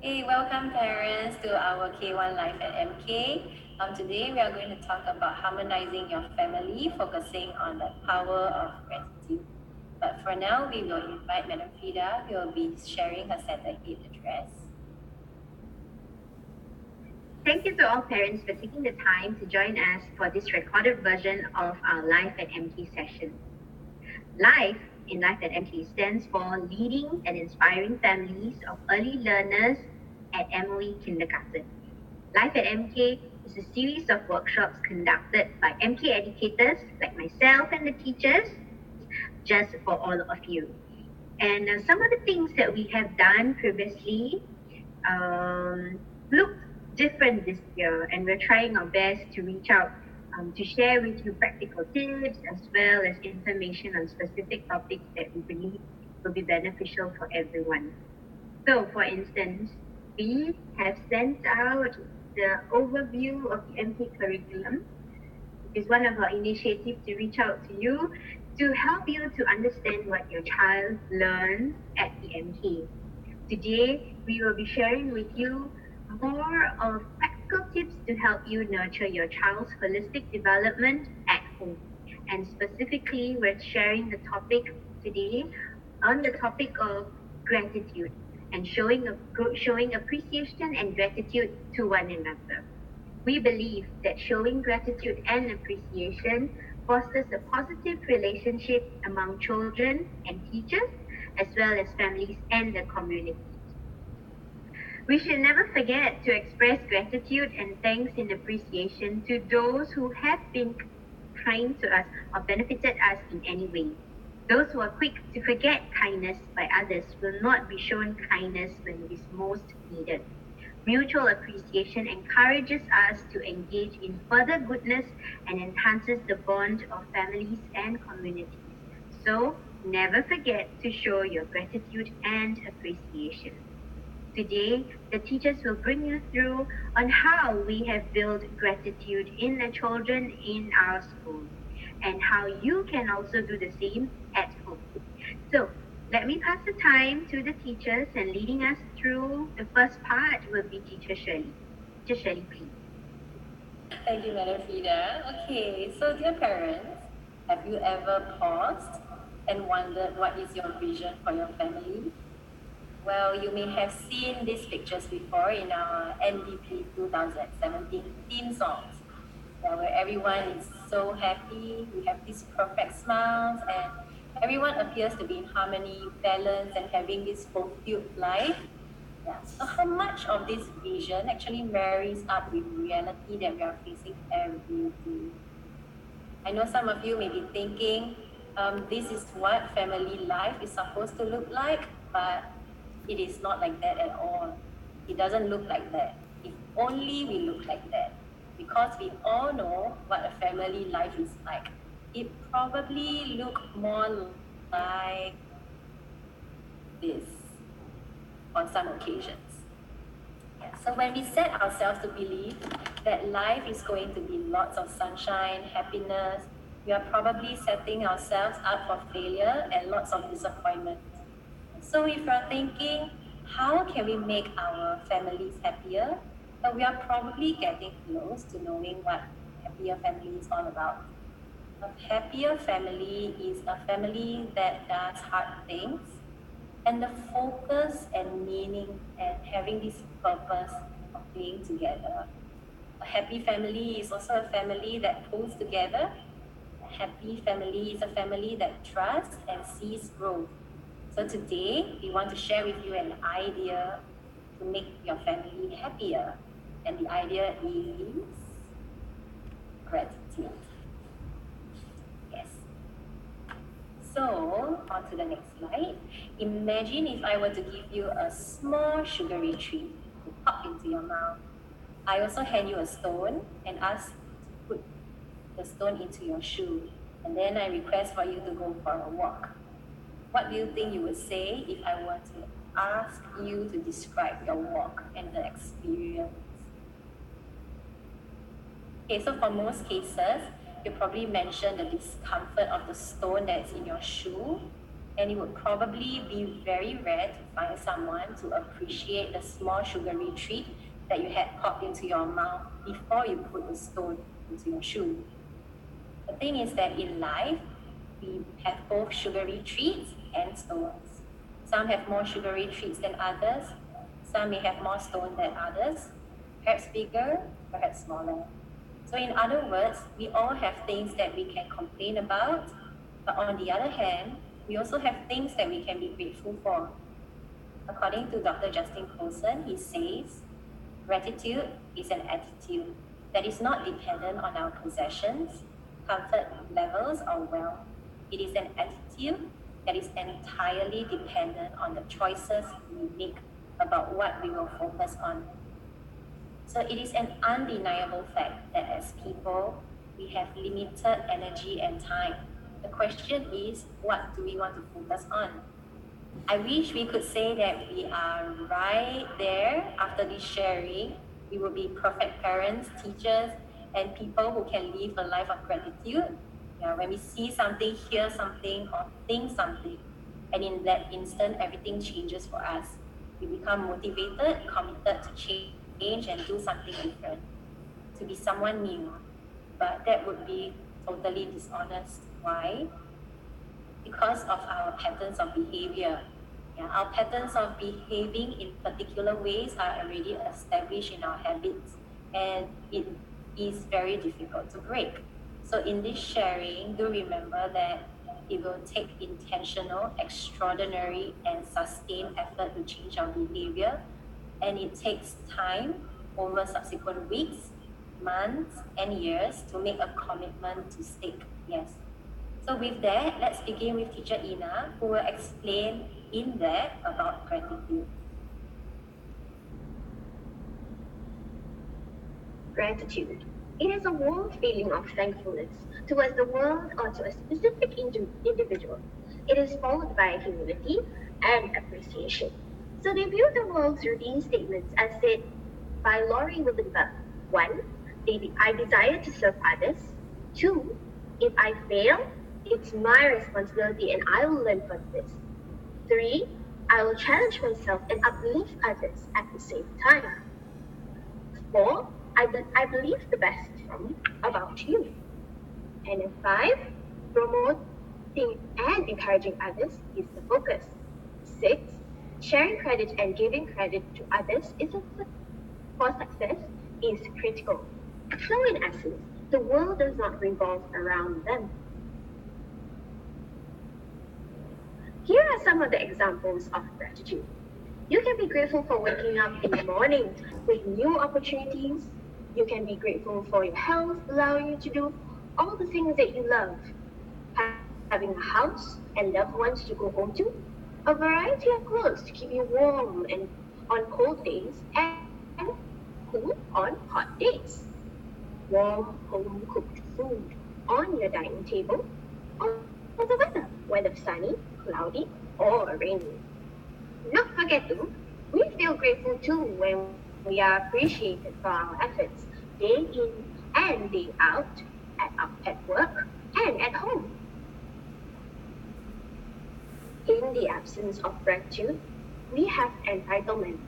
Hey, welcome parents to our K1 Life at MK. Today we are going to talk about harmonizing your family, focusing on the power of gratitude. But for now, we will invite Madam Frida, who will be sharing her Center 8 address. Thank you to all parents for taking the time to join us for this recorded version of our Life at MK session. Life in Life at MK stands for Leading and Inspiring Families of Early Learners at MOE Kindergarten. Life at MK is a series of workshops conducted by MK educators like myself and the teachers, just for all of you. And some of the things that we have done previously looked different this year, and we're trying our best to reach out to share with you practical tips as well as information on specific topics that we believe will be beneficial for everyone. So, for instance, we have sent out the overview of the MK curriculum, which is one of our initiatives to reach out to you to help you to understand what your child learns at the MK. Today, we will be sharing with you more of practical tips to help you nurture your child's holistic development at home. And specifically, we're sharing the topic today on the topic of gratitude and showing appreciation and gratitude to one another. We believe that showing gratitude and appreciation fosters a positive relationship among children and teachers, as well as families and the community. We should never forget to express gratitude and thanks and appreciation to those who have been kind to us or benefited us in any way. Those who are quick to forget kindness by others will not be shown kindness when it is most needed. Mutual appreciation encourages us to engage in further goodness and enhances the bond of families and communities. So, never forget to show your gratitude and appreciation. Today, the teachers will bring you through on how we have built gratitude in the children in our school and how you can also do the same at home. So, let me pass the time to the teachers, and leading us through the first part will be Teacher Shirley. Teacher Shirley, please. Thank you, Madam Frida. Okay, so dear parents, have you ever paused and wondered what is your vision for your family? Well, you may have seen these pictures before in our NDP 2017 theme songs, where everyone is so happy, we have these perfect smiles, and everyone appears to be in harmony, balance, and having this fulfilled life. Yeah. So how much of this vision actually marries up with reality that we are facing every day? I know some of you may be thinking, this is what family life is supposed to look like, but it is not like that at all. It doesn't look like that. If only we look like that. Because we all know what a family life is like. It probably look more like this on some occasions. Yeah. So when we set ourselves to believe that life is going to be lots of sunshine, happiness, we are probably setting ourselves up for failure and lots of disappointment. So if you're thinking, how can we make our families happier? But we are probably getting close to knowing what happier family is all about. A happier family is a family that does hard things, and the focus and meaning and having this purpose of being together. A happy family is also a family that pulls together. A happy family is a family that trusts and sees growth. So today, we want to share with you an idea to make your family happier. And the idea is gratitude. Yes. So, on to the next slide. Imagine if I were to give you a small sugary treat to pop into your mouth. I also hand you a stone and ask to put the stone into your shoe. And then I request for you to go for a walk. What do you think you would say if I were to ask you to describe your walk and the experience? Okay, so for most cases, you probably mention the discomfort of the stone that's in your shoe. and it would probably be very rare to find someone to appreciate the small sugary treat that you had popped into your mouth before you put the stone into your shoe. The thing is that in life, we have both sugary treats and stones. Some have more sugary treats than others. Some may have more stone than others, perhaps bigger, perhaps smaller. So, in other words, we all have things that we can complain about, but on the other hand, we also have things that we can be grateful for. According to Dr. Justin Colson, he says, gratitude is an attitude that is not dependent on our possessions, comfort levels, or wealth. It is an attitude that is entirely dependent on the choices we make about what we will focus on. So it is an undeniable fact that as people, we have limited energy and time. The question is, what do we want to focus on? I wish we could say that we are right there after this sharing. We will be perfect parents, teachers, and people who can live a life of gratitude. Yeah, when we see something, hear something, or think something, and in that instant, everything changes for us. We become motivated, committed to change and do something different, to be someone new. But that would be totally dishonest. Why? Because of our patterns of behavior. Yeah, our patterns of behaving in particular ways are already established in our habits, and it is very difficult to break. So in this sharing, do remember that it will take intentional, extraordinary, and sustained effort to change our behavior, and it takes time over subsequent weeks, months, and years to make a commitment to stick. Yes. So with that, let's begin with Teacher Ina, who will explain in depth about gratitude. Gratitude. It is a warm feeling of thankfulness towards the world or to a specific individual. It is followed by humility and appreciation. So they view the world's routine statements as said by Laurie Wildenberg. 1. I desire to serve others. 2. If I fail, it's my responsibility and I will learn from this. 3. I will challenge myself and uplift others at the same time. 4. I believe the best about you. And then 5. Promoting and encouraging others is the focus. 6. Sharing credit and giving credit to others for success is critical. So in essence, the world does not revolve around them. Here are some of the examples of gratitude. You can be grateful for waking up in the morning with new opportunities. You can be grateful for your health, allowing you to do all the things that you love. Having a house and loved ones to go home to. A variety of clothes to keep you warm and on cold days and cool on hot days. Warm home-cooked food on your dining table. Or the weather, whether sunny, cloudy, or rainy. Not forgetting, we feel grateful too when we are appreciated for our efforts day in and day out at work and at home. In the absence of gratitude, we have entitlement.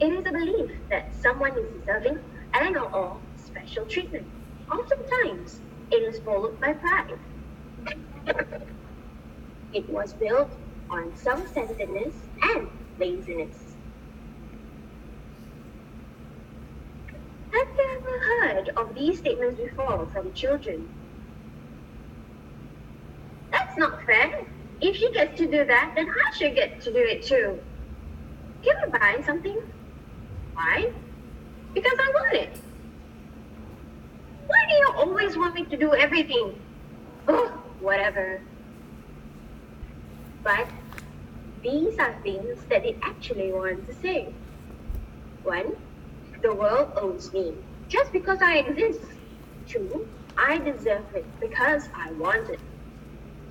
It is a belief that someone is deserving and or special treatment. Oftentimes, it is followed by pride. It was built on self-centeredness and laziness. Have you ever heard of these statements before from children? That's not fair. If she gets to do that, then I should get to do it too. Can I buy something? Why? Because I want it. Why do you always want me to do everything? Oh, whatever. But these are things that it actually wants to say. 1. The world owes me just because I exist. 2. I deserve it because I want it.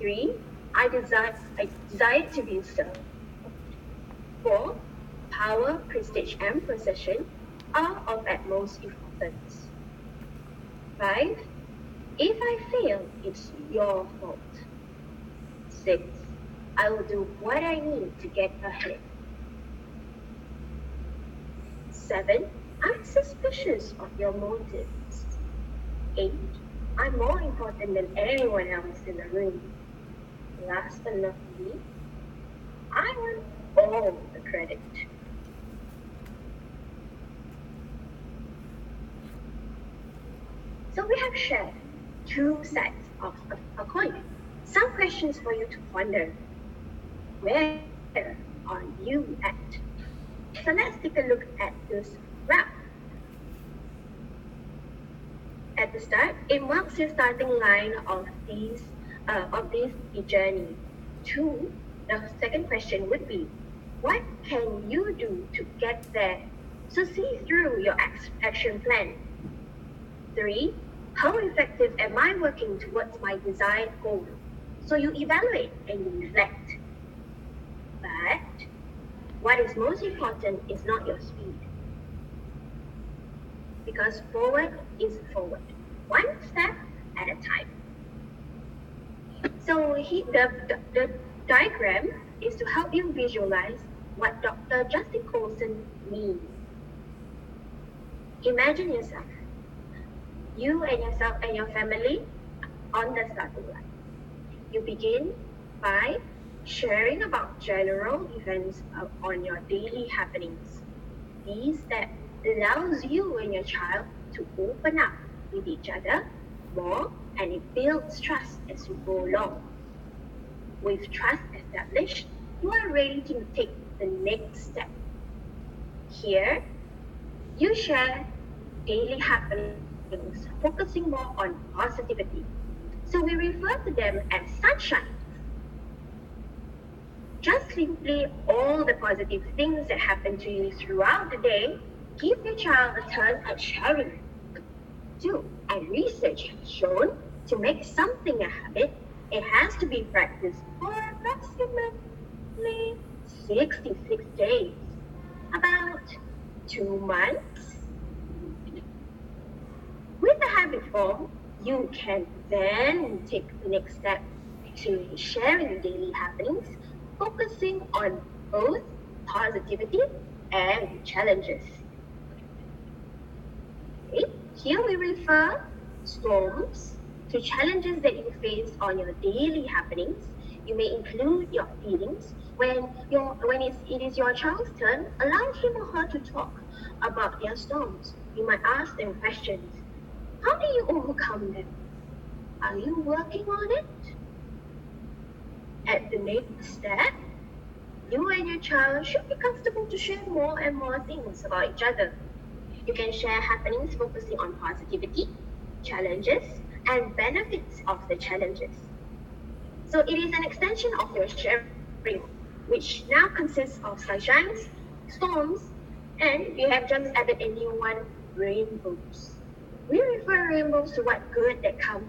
3. I desire to be served. 4. Power, prestige, and possession are of utmost importance. 5. If I fail, it's your fault. 6. I will do what I need to get ahead. 7. I'm suspicious of your motives. 8. I'm more important than anyone else in the room. Last but not least, I want all the credit. So we have shared two sides of a coin. Some questions for you to ponder. Where are you at? So let's take a look at this graph. At the start, it marks your starting line of this journey. 2, the second question would be, what can you do to get there? So see through your action plan. 3, how effective am I working towards my desired goal? So you evaluate and you reflect. But what is most important is not your speed. Because forward is forward, one step at a time. So the diagram is to help you visualize what Dr. Justin Colson means. Imagine yourself, you and your family on the starting line. You begin by sharing about general events on your daily happenings. These steps allows you and your child to open up with each other more, and it builds trust as you go along. With trust established, you are ready to take the next step. Here, you share daily happenings, focusing more on positivity. So we refer to them as sunshine. Just simply all the positive things that happen to you throughout the day. Give your child a turn at sharing. 2, and research has shown to make something a habit, it has to be practiced for approximately 66 days, about 2 months. With the habit form, you can then take the next step to sharing daily happenings, focusing on both positivity and challenges. Here we refer storms to challenges that you face on your daily happenings. You may include your feelings. When it is your child's turn, allow him or her to talk about their storms. You might ask them questions. How do you overcome them? Are you working on it? At the next step, you and your child should be comfortable to share more and more things about each other. You can share happenings focusing on positivity, challenges, and benefits of the challenges. So it is an extension of your sharing, which now consists of sunshines, storms, and we have just added a new one, rainbows. We refer rainbows to what good that come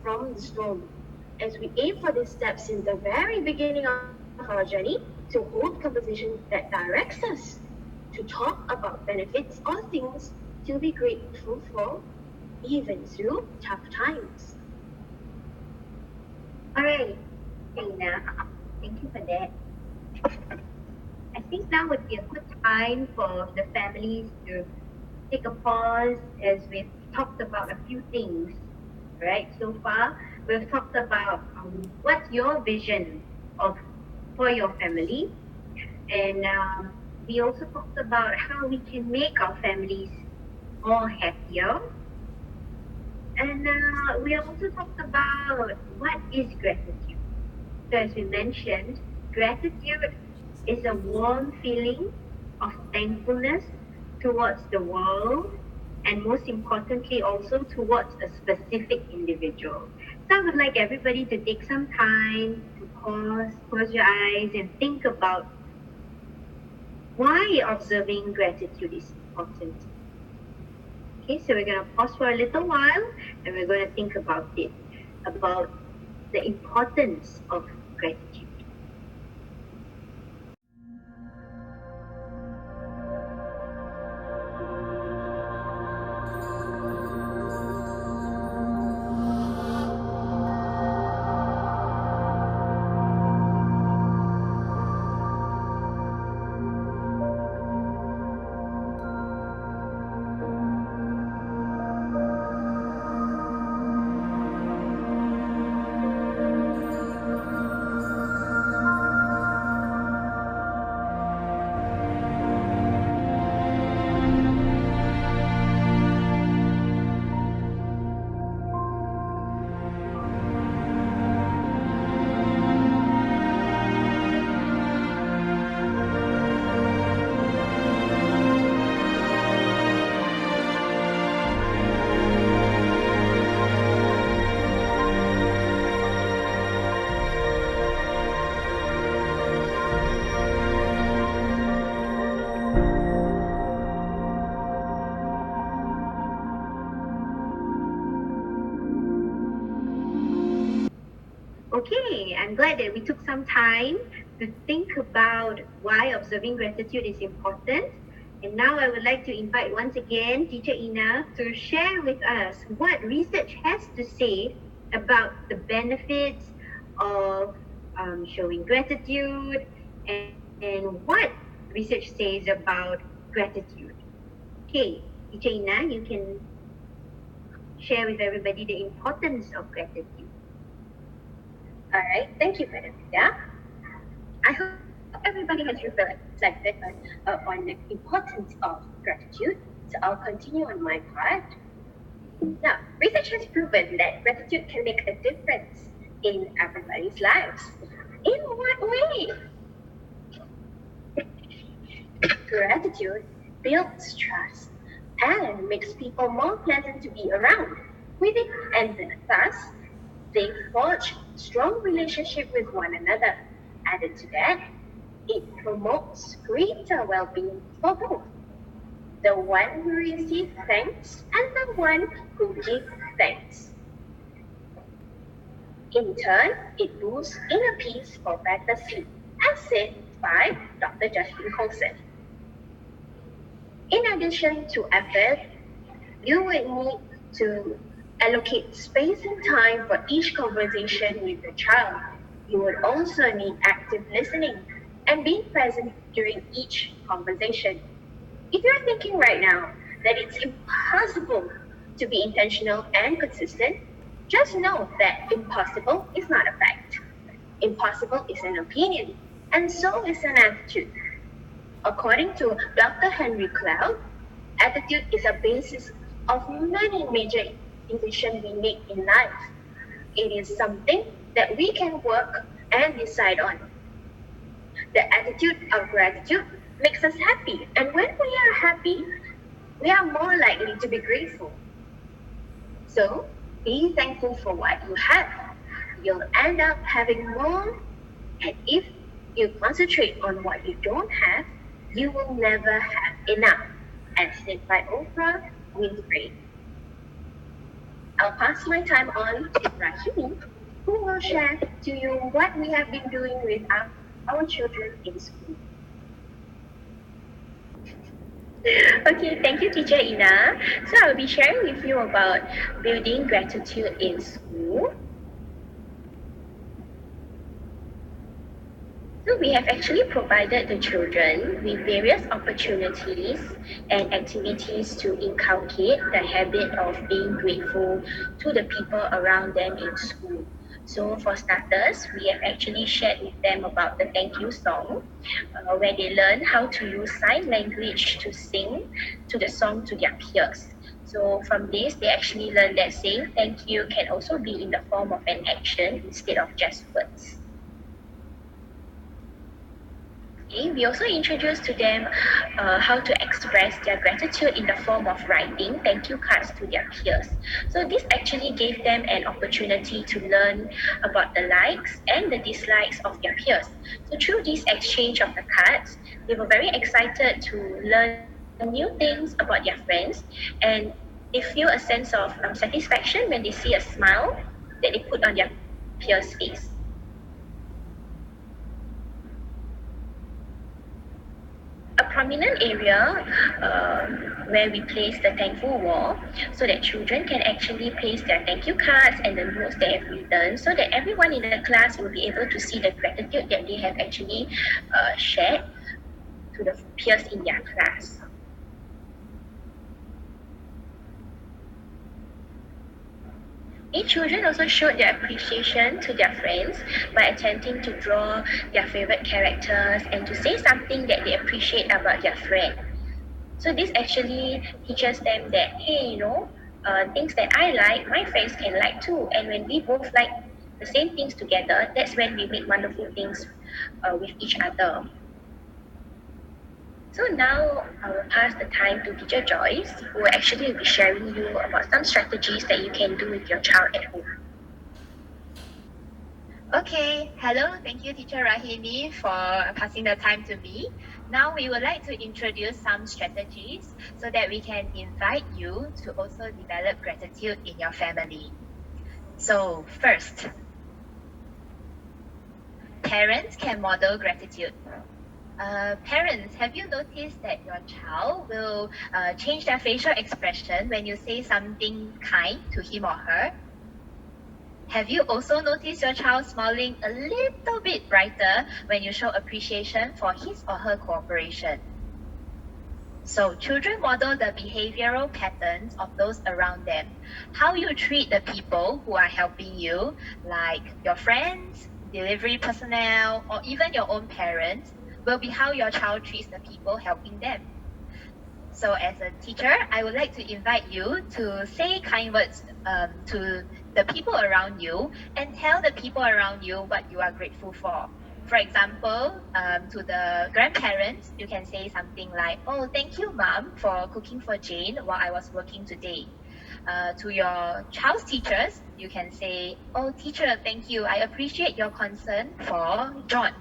from the storm, as we aim for these steps since the very beginning of our journey to hold conversation that directs us to talk about benefits or things to be grateful for, even through tough times. All right, Dana, thank you for that. I think now would be a good time for the families to take a pause as we've talked about a few things, right? So far, we've talked about what's your vision for your family, and we also talked about how we can make our families more happier. And we also talked about what is gratitude. So as we mentioned, gratitude is a warm feeling of thankfulness towards the world, and most importantly also towards a specific individual. So I would like everybody to take some time to close your eyes and think about why observing gratitude is important. Okay, so we're going to pause for a little while and we're going to think about it, about the importance of gratitude. glad that we took some time to think about why observing gratitude is important. And now I would like to invite once again Teacher Ina to share with us what research has to say about the benefits of showing gratitude and what research says about gratitude. Okay, Teacher Ina, you can share with everybody the importance of gratitude. All right, thank you, Madam Vida. I hope everybody has reflected on the importance of gratitude. So I'll continue on my part. Now, research has proven that gratitude can make a difference in everybody's lives. In what way? Gratitude builds trust and makes people more pleasant to be around. With it, and thus, they forge strong relationship with one another. Added to that, it promotes greater well-being for both the one who receives thanks and the one who gives thanks. In turn, it boosts inner peace for better sleep, as said by Dr. Justin Colson. In addition to effort, you would need to allocate space and time for each conversation with the child. You would also need active listening and being present during each conversation. If you're thinking right now that it's impossible to be intentional and consistent, just know that impossible is not a fact. Impossible is an opinion, and so is an attitude. According to Dr. Henry Cloud, attitude is a basis of many major decisions we make in life. It is something that we can work and decide on. The attitude of gratitude makes us happy, and when we are happy, we are more likely to be grateful. So, be thankful for what you have. You'll end up having more, and if you concentrate on what you don't have, you will never have enough, as said by Oprah Winfrey. I'll pass my time on to Rahimi, who will share to you what we have been doing with our children in school. Okay, thank you, Teacher Ina. So I'll be sharing with you about building gratitude in school. So we have actually provided the children with various opportunities and activities to inculcate the habit of being grateful to the people around them in school. So for starters, we have actually shared with them about the thank you song, where they learn how to use sign language to sing to the song to their peers. So from this, they actually learn that saying thank you can also be in the form of an action instead of just words. We also introduced to them how to express their gratitude in the form of writing thank you cards to their peers. So this actually gave them an opportunity to learn about the likes and the dislikes of their peers. So through this exchange of the cards, they were very excited to learn new things about their friends, and they feel a sense of satisfaction when they see a smile that they put on their peers' face. A prominent area where we place the thankful wall so that children can actually place their thank you cards and the notes they have written so that everyone in the class will be able to see the gratitude that they have actually shared to the peers in their class. Children also showed their appreciation to their friends by attempting to draw their favorite characters and to say something that they appreciate about their friend. So this actually teaches them that, hey, things that I like, my friends can like too. And when we both like the same things together, that's when we make wonderful things with each other. So now I will pass the time to Teacher Joyce, who will actually be sharing you about some strategies that you can do with your child at home. Okay, hello. Thank you, Teacher Rahimi, for passing the time to me. Now we would like to introduce some strategies so that we can invite you to also develop gratitude in your family. So first, Parents can model gratitude. Parents, have you noticed that your child will change their facial expression when you say something kind to him or her? Have you also noticed your child smiling a little bit brighter when you show appreciation for his or her cooperation? So children model the behavioral patterns of those around them. How you treat the people who are helping you, like your friends, delivery personnel, or even your own parents, will be how your child treats the people helping them. So as a teacher, I would like to invite you to say kind words to the people around you and tell the people around you what you are grateful for. For example, to the grandparents, you can say something like, "Oh, thank you, Mom, for cooking for Jane while I was working today." To your child's teachers, you can say, "Oh, teacher, thank you. I appreciate your concern for John."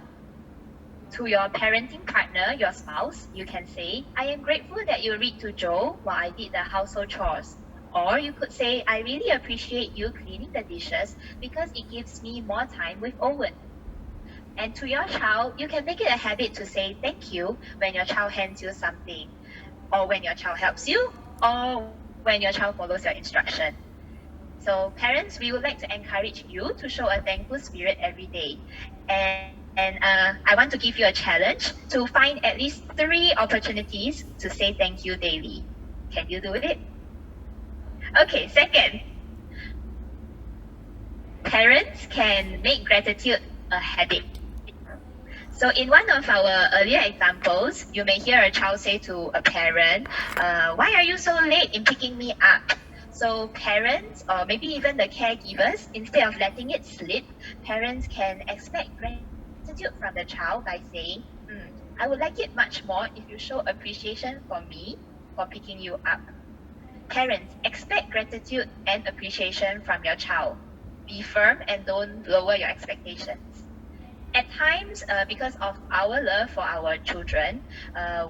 To your parenting partner, your spouse, you can say, "I am grateful that you read to Joe while I did the household chores." Or you could say, "I really appreciate you cleaning the dishes because it gives me more time with Owen." And to your child, you can make it a habit to say thank you when your child hands you something, or when your child helps you, or when your child follows your instruction. So parents, we would like to encourage you to show a thankful spirit every day. And I want to give you a challenge to find at least 3 opportunities to say thank you daily. Can you do it? Okay, second, parents can make gratitude a habit. So in one of our earlier examples, you may hear a child say to a parent, "Why are you so late in picking me up?" So parents, or maybe even the caregivers, instead of letting it slip, parents can expect gratitude from the child by saying, "I would like it much more if you show appreciation for me for picking you up." Parents, expect gratitude and appreciation from your child. Be firm and don't lower your expectations. At times, because of our love for our children,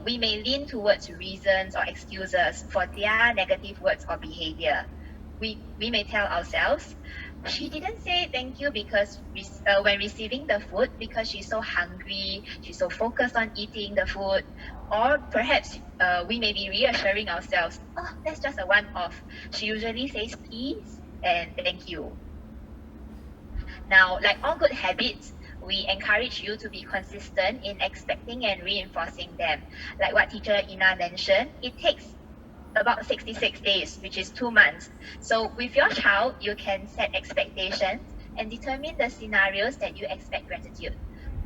we may lean towards reasons or excuses for their negative words or behavior. We may tell ourselves, "She didn't say thank you because when receiving the food because she's so hungry, she's so focused on eating the food." Or perhaps we may be reassuring ourselves, "Oh, that's just a one-off. She usually says please and thank you." Now, like all good habits, we encourage you to be consistent in expecting and reinforcing them. Like what teacher Ina mentioned, it takes about 66 days, which is 2 months. So with your child, you can set expectations and determine the scenarios that you expect gratitude.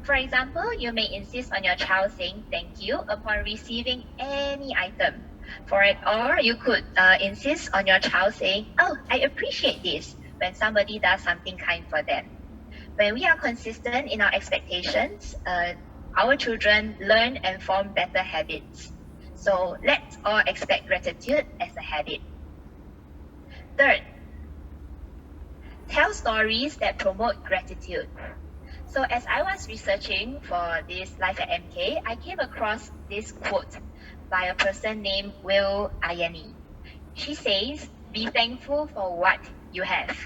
For example, you may insist on your child saying thank you upon receiving any item. Or you could insist on your child saying, "Oh, I appreciate this," when somebody does something kind for them. When we are consistent in our expectations, our children learn and form better habits. So let's all expect gratitude as a habit. Third, tell stories that promote gratitude. So as I was researching for this Life at MK, I came across this quote by a person named Will Ayani. She says, "Be thankful for what you have.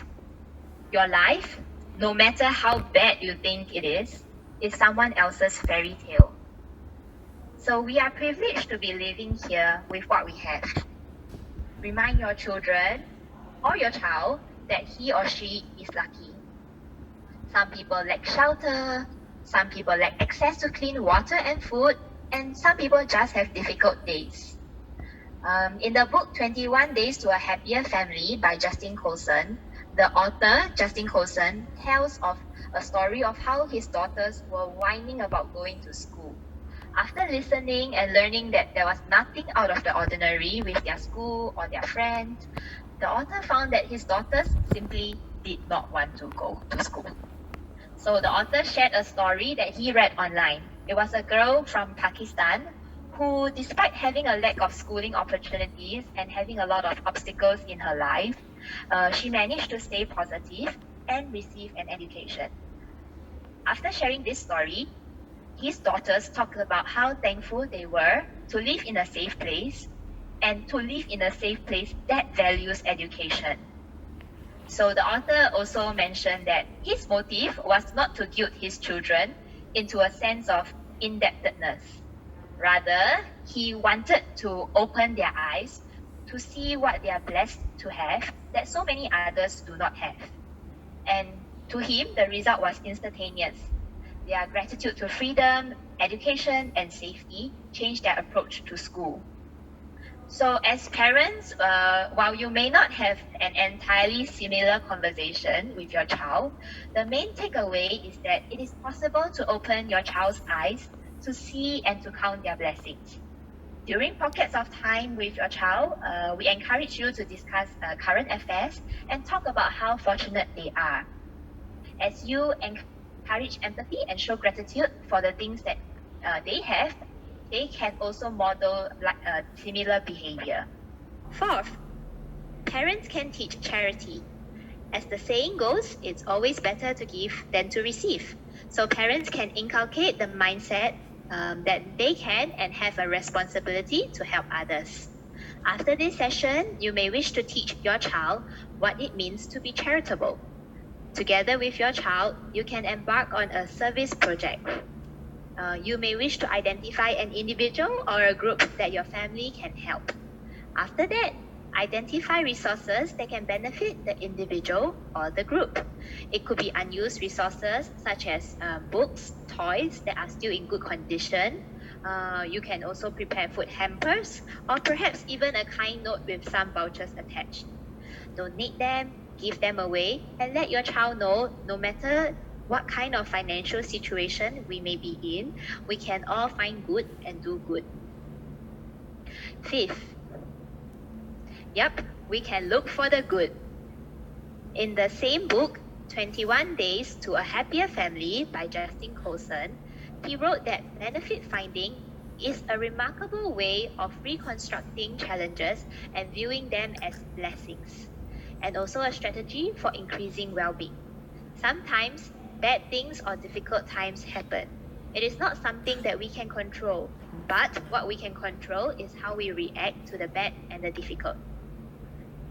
Your life, no matter how bad you think it is someone else's fairy tale." So we are privileged to be living here with what we have. Remind your children or your child that he or she is lucky. Some people lack shelter, some people lack access to clean water and food, and some people just have difficult days. In the book 21 Days to a Happier Family by Justin Colson, the author, Justin Colson, tells of a story of how his daughters were whining about going to school. After listening and learning that there was nothing out of the ordinary with their school or their friends, the author found that his daughters simply did not want to go to school. So the author shared a story that he read online. It was a girl from Pakistan who, despite having a lack of schooling opportunities and having a lot of obstacles in her life, she managed to stay positive and receive an education. After sharing this story, his daughters talked about how thankful they were to live in a safe place and to live in a safe place that values education. So the author also mentioned that his motive was not to guilt his children into a sense of indebtedness. Rather, he wanted to open their eyes to see what they are blessed to have that so many others do not have. And to him, the result was instantaneous. Their gratitude to freedom, education, and safety changed their approach to school. So as parents, while you may not have an entirely similar conversation with your child, the main takeaway is that it is possible to open your child's eyes to see and to count their blessings. During pockets of time with your child, we encourage you to discuss current affairs and talk about how fortunate they are. As you encourage empathy and show gratitude for the things that they have, they can also model similar behavior. Fourth, parents can teach charity. As the saying goes, it's always better to give than to receive. So parents can inculcate the mindset that they can and have a responsibility to help others. After this session, you may wish to teach your child what it means to be charitable. Together with your child, you can embark on a service project. You may wish to identify an individual or a group that your family can help. After that, identify resources that can benefit the individual or the group. It could be unused resources such as books, toys that are still in good condition. You can also prepare food hampers or perhaps even a kind note with some vouchers attached. Donate them, give them away, and let your child know no matter what kind of financial situation we may be in, we can all find good and do good. Fifth, we can look for the good. In the same book, 21 Days to a Happier Family by Justin Colson, he wrote that benefit finding is a remarkable way of reconstructing challenges and viewing them as blessings, and also a strategy for increasing well-being. Sometimes, bad things or difficult times happen. It is not something that we can control, but what we can control is how we react to the bad and the difficult.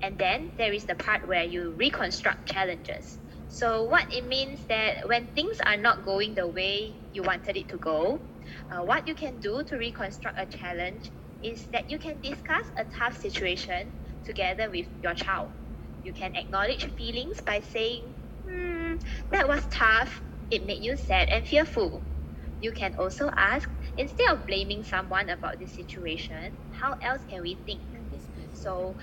And then there is the part where you reconstruct challenges. So what it means that when things are not going the way you wanted it to go, what you can do to reconstruct a challenge is that you can discuss a tough situation together with your child. You can acknowledge feelings by saying, that was tough, it made you sad and fearful. You can also ask, instead of blaming someone about this situation, how else can we think? So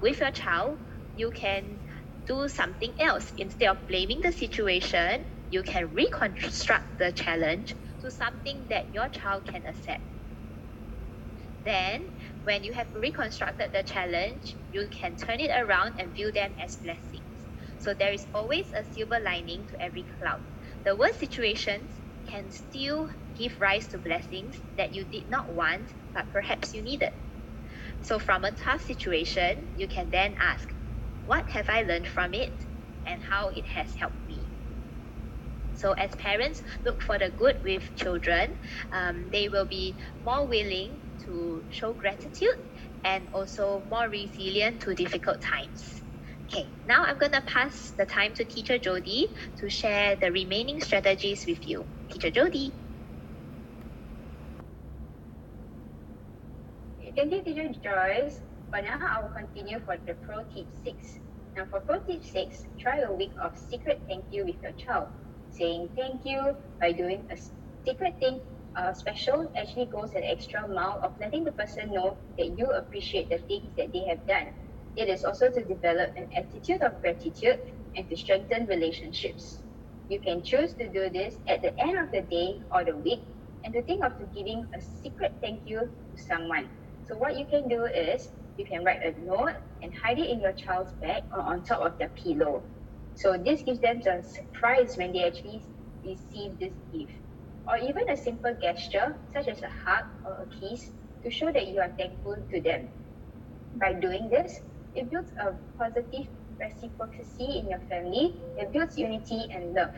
with your child, you can do something else. Instead of blaming the situation, you can reconstruct the challenge to something that your child can accept. Then, when you have reconstructed the challenge, you can turn it around and view them as blessings. So there is always a silver lining to every cloud. The worst situations can still give rise to blessings that you did not want, but perhaps you needed. So from a tough situation, you can then ask, what have I learned from it and how it has helped me? So as parents look for the good with children, they will be more willing to show gratitude and also more resilient to difficult times. Okay, now I'm going to pass the time to Teacher Jody to share the remaining strategies with you. Teacher Jody. Thank you, Teacher Joyce. For now, I will continue for the Pro Tip 6. Now for Pro Tip 6, try a week of secret thank you with your child. Saying thank you by doing a secret thing special actually goes an extra mile of letting the person know that you appreciate the things that they have done. It is also to develop an attitude of gratitude and to strengthen relationships. You can choose to do this at the end of the day or the week and to think of giving a secret thank you to someone. So what you can do is you can write a note and hide it in your child's bag or on top of their pillow. So this gives them a surprise when they actually receive this gift. Or even a simple gesture such as a hug or a kiss to show that you are thankful to them. By doing this, it builds a positive reciprocity in your family, it builds unity and love.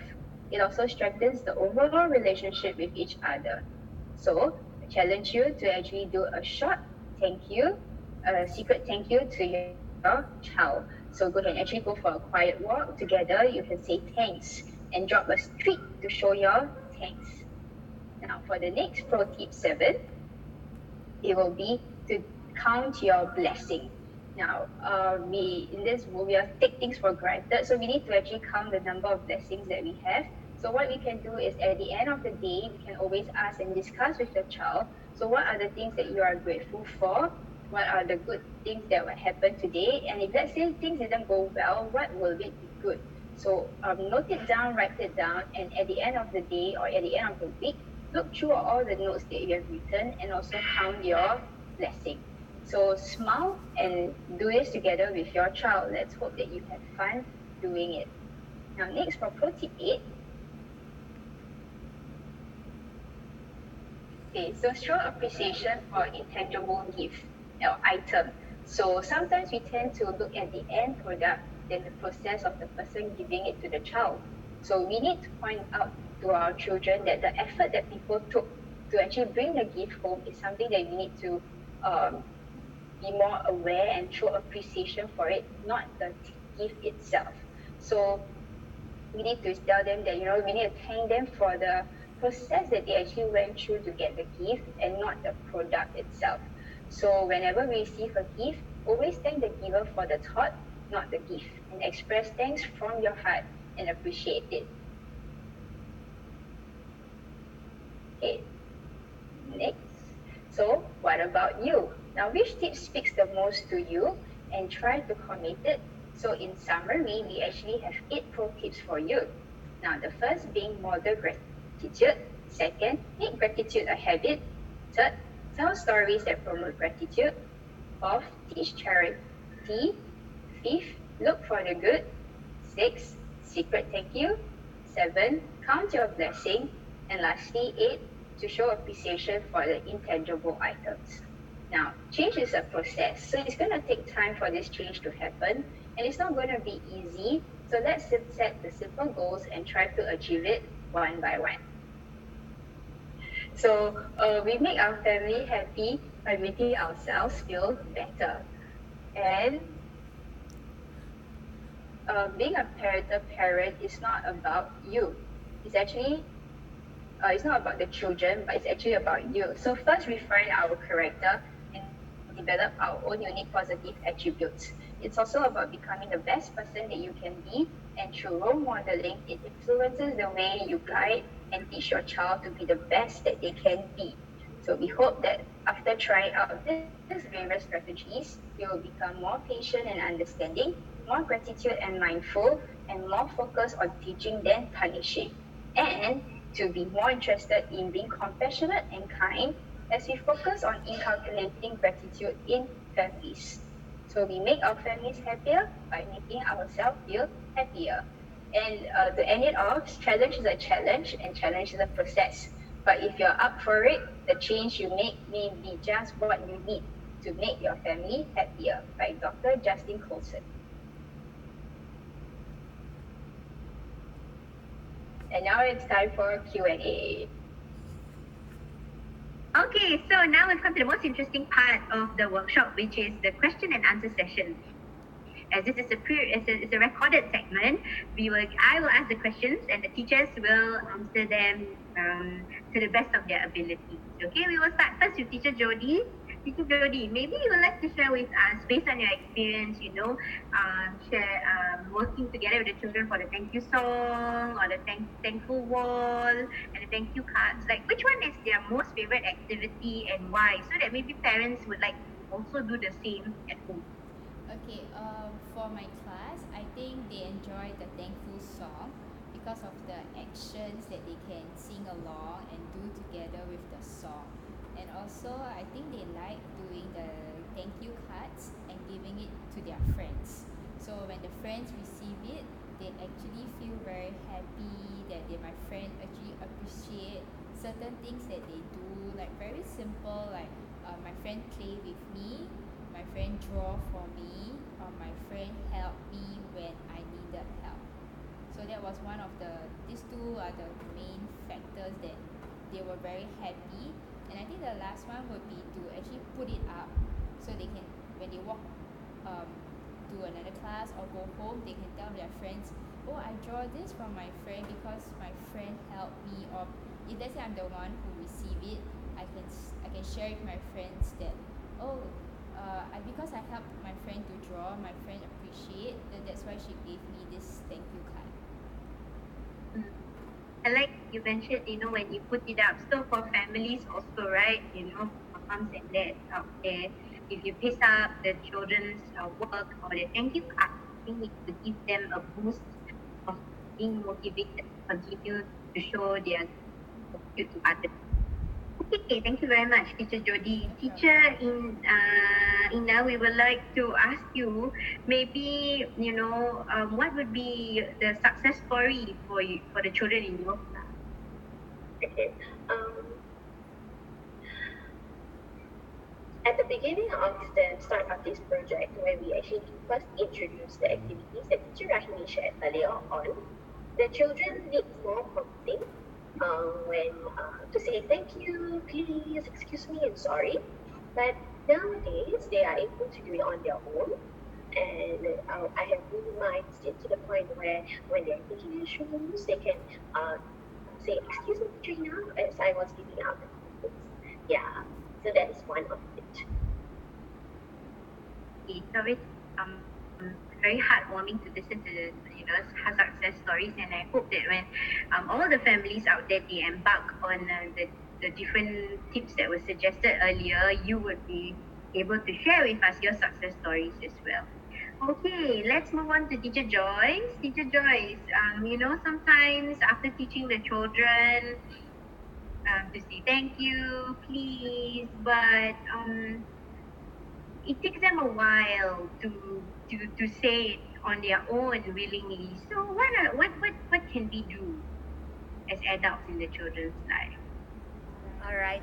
It also strengthens the overall relationship with each other. So, I challenge you to actually do a short thank you, a secret thank you to your child. So you can actually go for a quiet walk together. You can say thanks and drop a treat to show your thanks. Now for the next pro tip 7, it will be to count your blessing. Now, we in this world we have take things for granted, so we need to actually count the number of blessings that we have. So what we can do is at the end of the day, we can always ask and discuss with the child. So what are the things that you are grateful for? What are the good things that will happen today? And if let's say things didn't go well, what will it be good? So note it down, write it down, and at the end of the day or at the end of the week, look through all the notes that you have written and also count your blessing. So smile and do this together with your child. Let's hope that you have fun doing it. Now next for pro tip 8. Okay, so show appreciation for intangible gift or item. So sometimes we tend to look at the end product than the process of the person giving it to the child. So we need to point out to our children that the effort that people took to actually bring the gift home is something that we need to be more aware and show appreciation for it, not the gift itself. So we need to tell them that, we need to thank them for the process that they actually went through to get the gift and not the product itself. So whenever we receive a gift, always thank the giver for the thought, not the gift, and express thanks from your heart and appreciate it. Okay, next. So what about you? Now, which tip speaks the most to you and try to commit it? So in summary, we actually have 8 pro tips for you. Now, the first being model gratitude. Second, make gratitude a habit. Third, tell stories that promote gratitude. Fourth, teach charity. Fifth, look for the good. 6, secret thank you. 7, count your blessing. And lastly, 8, to show appreciation for the intangible items. Now, change is a process, so it's going to take time for this change to happen, and it's not going to be easy. So let's set the simple goals and try to achieve it one by one. So we make our family happy by making ourselves feel better. And being a parent is not about you. It's actually it's not about the children, but it's actually about you. So first, refine our character and develop our own unique positive attributes. It's also about becoming the best person that you can be, and through role modeling, it influences the way you guide and teach your child to be the best that they can be. So we hope that after trying out these various strategies, you will become more patient and understanding, more gratitude and mindful, and more focused on teaching than punishing. And to be more interested in being compassionate and kind as we focus on inculcating gratitude in families. So we make our families happier by making ourselves feel happier. And to end it off, challenge is a challenge and challenge is a process. But if you're up for it, the change you make may be just what you need to make your family happier, by Dr. Justin Colson. And now it's time for Q&A. Okay, so now we've come to the most interesting part of the workshop, which is the question and answer session. As this is it's a recorded segment, I will ask the questions and the teachers will answer them to the best of their ability. Okay, we will start first with Teacher Jody. Teacher Jody, maybe you would like to share with us, based on your experience, working together with the children for the thank you song or the thankful wall and the thank you cards. Like, which one is their most favorite activity and why? So that maybe parents would like to also do the same at home. Okay, for my class, I think they enjoy the thankful song because of the actions that they can sing along and do together with the song. And also, I think they like doing the thank you cards and giving it to their friends. So when the friends receive it, they actually feel very happy that my friend actually appreciate certain things that they do, like very simple, like my friend play with me, my friend draw for me, or my friend help me when I needed help. So that was these two are the main factors that they were very happy. And I think the last one would be to actually put it up so they can, when they walk to another class or go home, they can tell their friends, oh, I draw this from my friend because my friend helped me. Or if let's say I'm the one who receive it, I can share with my friends that, oh, because I helped my friend to draw, my friend appreciate that's why she gave me this thank you card. I like you mentioned, when you put it up. So for families also, right, for moms and dads out there, if you pick up the children's work or the thank you card, I think it will give them a boost of being motivated to continue to show their gratitude to others. Okay, thank you very much, Teacher Jody. Teacher Ina, we would like to ask you, maybe, what would be the success story for the children in your class? Okay. At the beginning of the start of this project, where we actually first introduced the activities that Teacher Rahimi shared earlier on, the children need more prompting when to say thank you, please, excuse me, and sorry. But nowadays, they are able to do it on their own. And I have minimized it to the point where when they're taking their shoes, they can say, excuse me, Trina, as I was giving out the comments. Yeah, so that is one of it. It's very heartwarming to listen to the success stories, and I hope that when all the families out there, they embark on the different tips that were suggested earlier, you would be able to share with us your success stories as well. Okay, let's move on to Teacher Joyce. Teacher Joyce, sometimes after teaching the children to say thank you, please, but it takes them a while to say it on their own willingly. So what can we do as adults in the children's life? All right.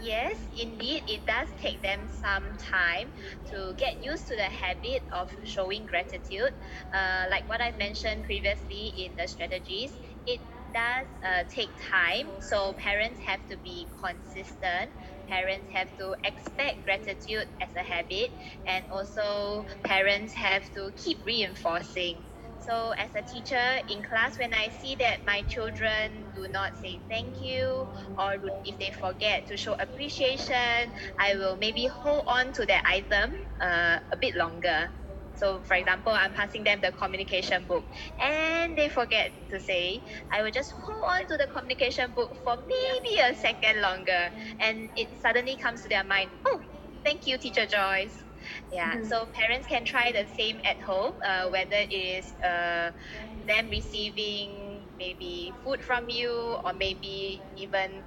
Yes, indeed, it does take them some time to get used to the habit of showing gratitude. Like what I mentioned previously in the strategies, it does take time. So parents have to be consistent. Parents have to expect gratitude as a habit, and also parents have to keep reinforcing. So, as a teacher in class, when I see that my children do not say thank you, or if they forget to show appreciation, I will maybe hold on to that item a bit longer. So, for example, I'm passing them the communication book and they forget to say, I will just hold on to the communication book for maybe a second longer. And it suddenly comes to their mind, oh, thank you, Teacher Joyce. Yeah, so parents can try the same at home, whether it is them receiving maybe food from you, or maybe even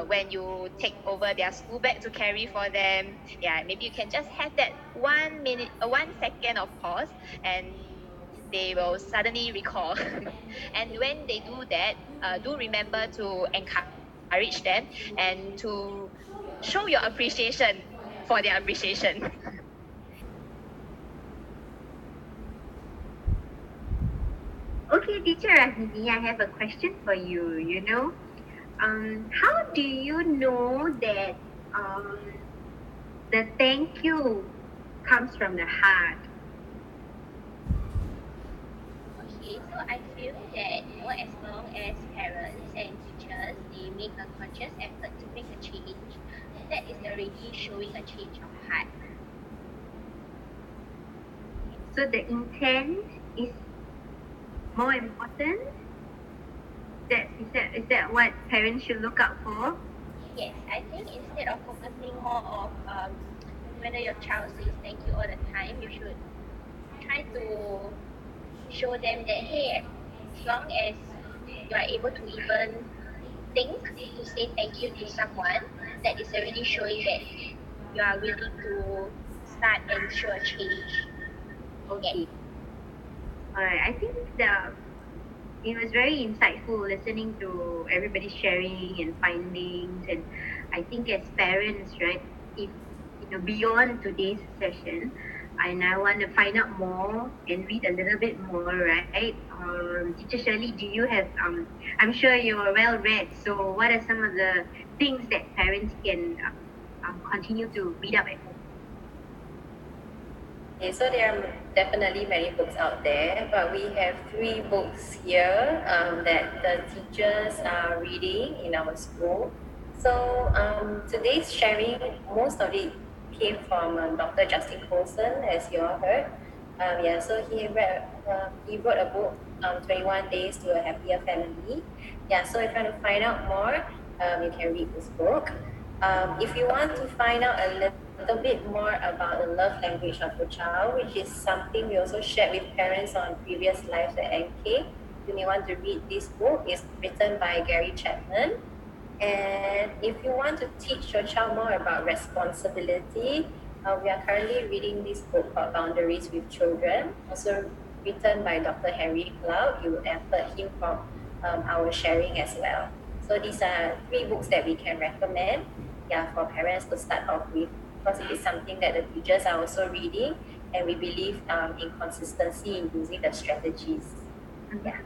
when you take over their school bag to carry for them. Yeah, maybe you can just have that 1 minute, 1 second of pause, and they will suddenly recall. And when they do that, do remember to encourage them and to show your appreciation for their appreciation. Okay, Teacher Rahimi, I have a question for you. How do you know that the thank you comes from the heart? Okay, so I feel that as long as parents and teachers they make a conscious effort to make a change, that is already showing a change of heart. So the intent is more important. Is that what parents should look out for? Yes, I think instead of focusing more of whether your child says thank you all the time, you should try to show them that hey, as long as you are able to even think to say thank you to someone, that is already showing that you are willing to start and show a change. Okay. All right. I think it was very insightful listening to everybody sharing and findings, and I think as parents, right, if beyond today's session, and I want to find out more and read a little bit more, right? Teacher Shirley, do you have I'm sure you're well read, so what are some of the things that parents can continue to read up at home? Okay, so there are definitely many books out there, but we have three books here that the teachers are reading in our school. So today's sharing, most of it came from Dr. Justin Colson, as you all heard. Yeah, so he wrote a book, 21 Days to a Happier Family. Yeah, so if you want to find out more, you can read this book. If you want to find out a little bit more about the love language of your child, which is something we also shared with parents on previous lives at NK, you may want to read this book. It's written by Gary Chapman. And if you want to teach your child more about responsibility, we are currently reading this book called Boundaries with Children, also written by Dr. Henry Cloud. You would have heard him from our sharing as well. So these are three books that we can recommend, yeah, for parents to start off with, because it is something that the teachers are also reading, and we believe in consistency in using the strategies. Yeah.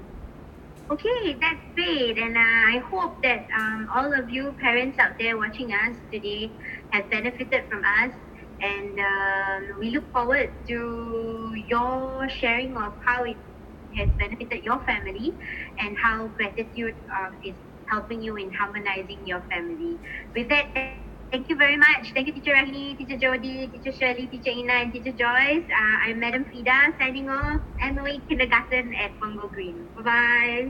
Okay, that's great. And I hope that all of you parents out there watching us today have benefited from us. And we look forward to your sharing of how it has benefited your family and how gratitude is helping you in harmonizing your family. With that, thank you very much. Thank you, Teacher Rahini, Teacher Jody, Teacher Shirley, Teacher Ina, and Teacher Joyce. I'm Madam Frida signing off, Emily Kindergarten at Punggol Green. Bye-bye.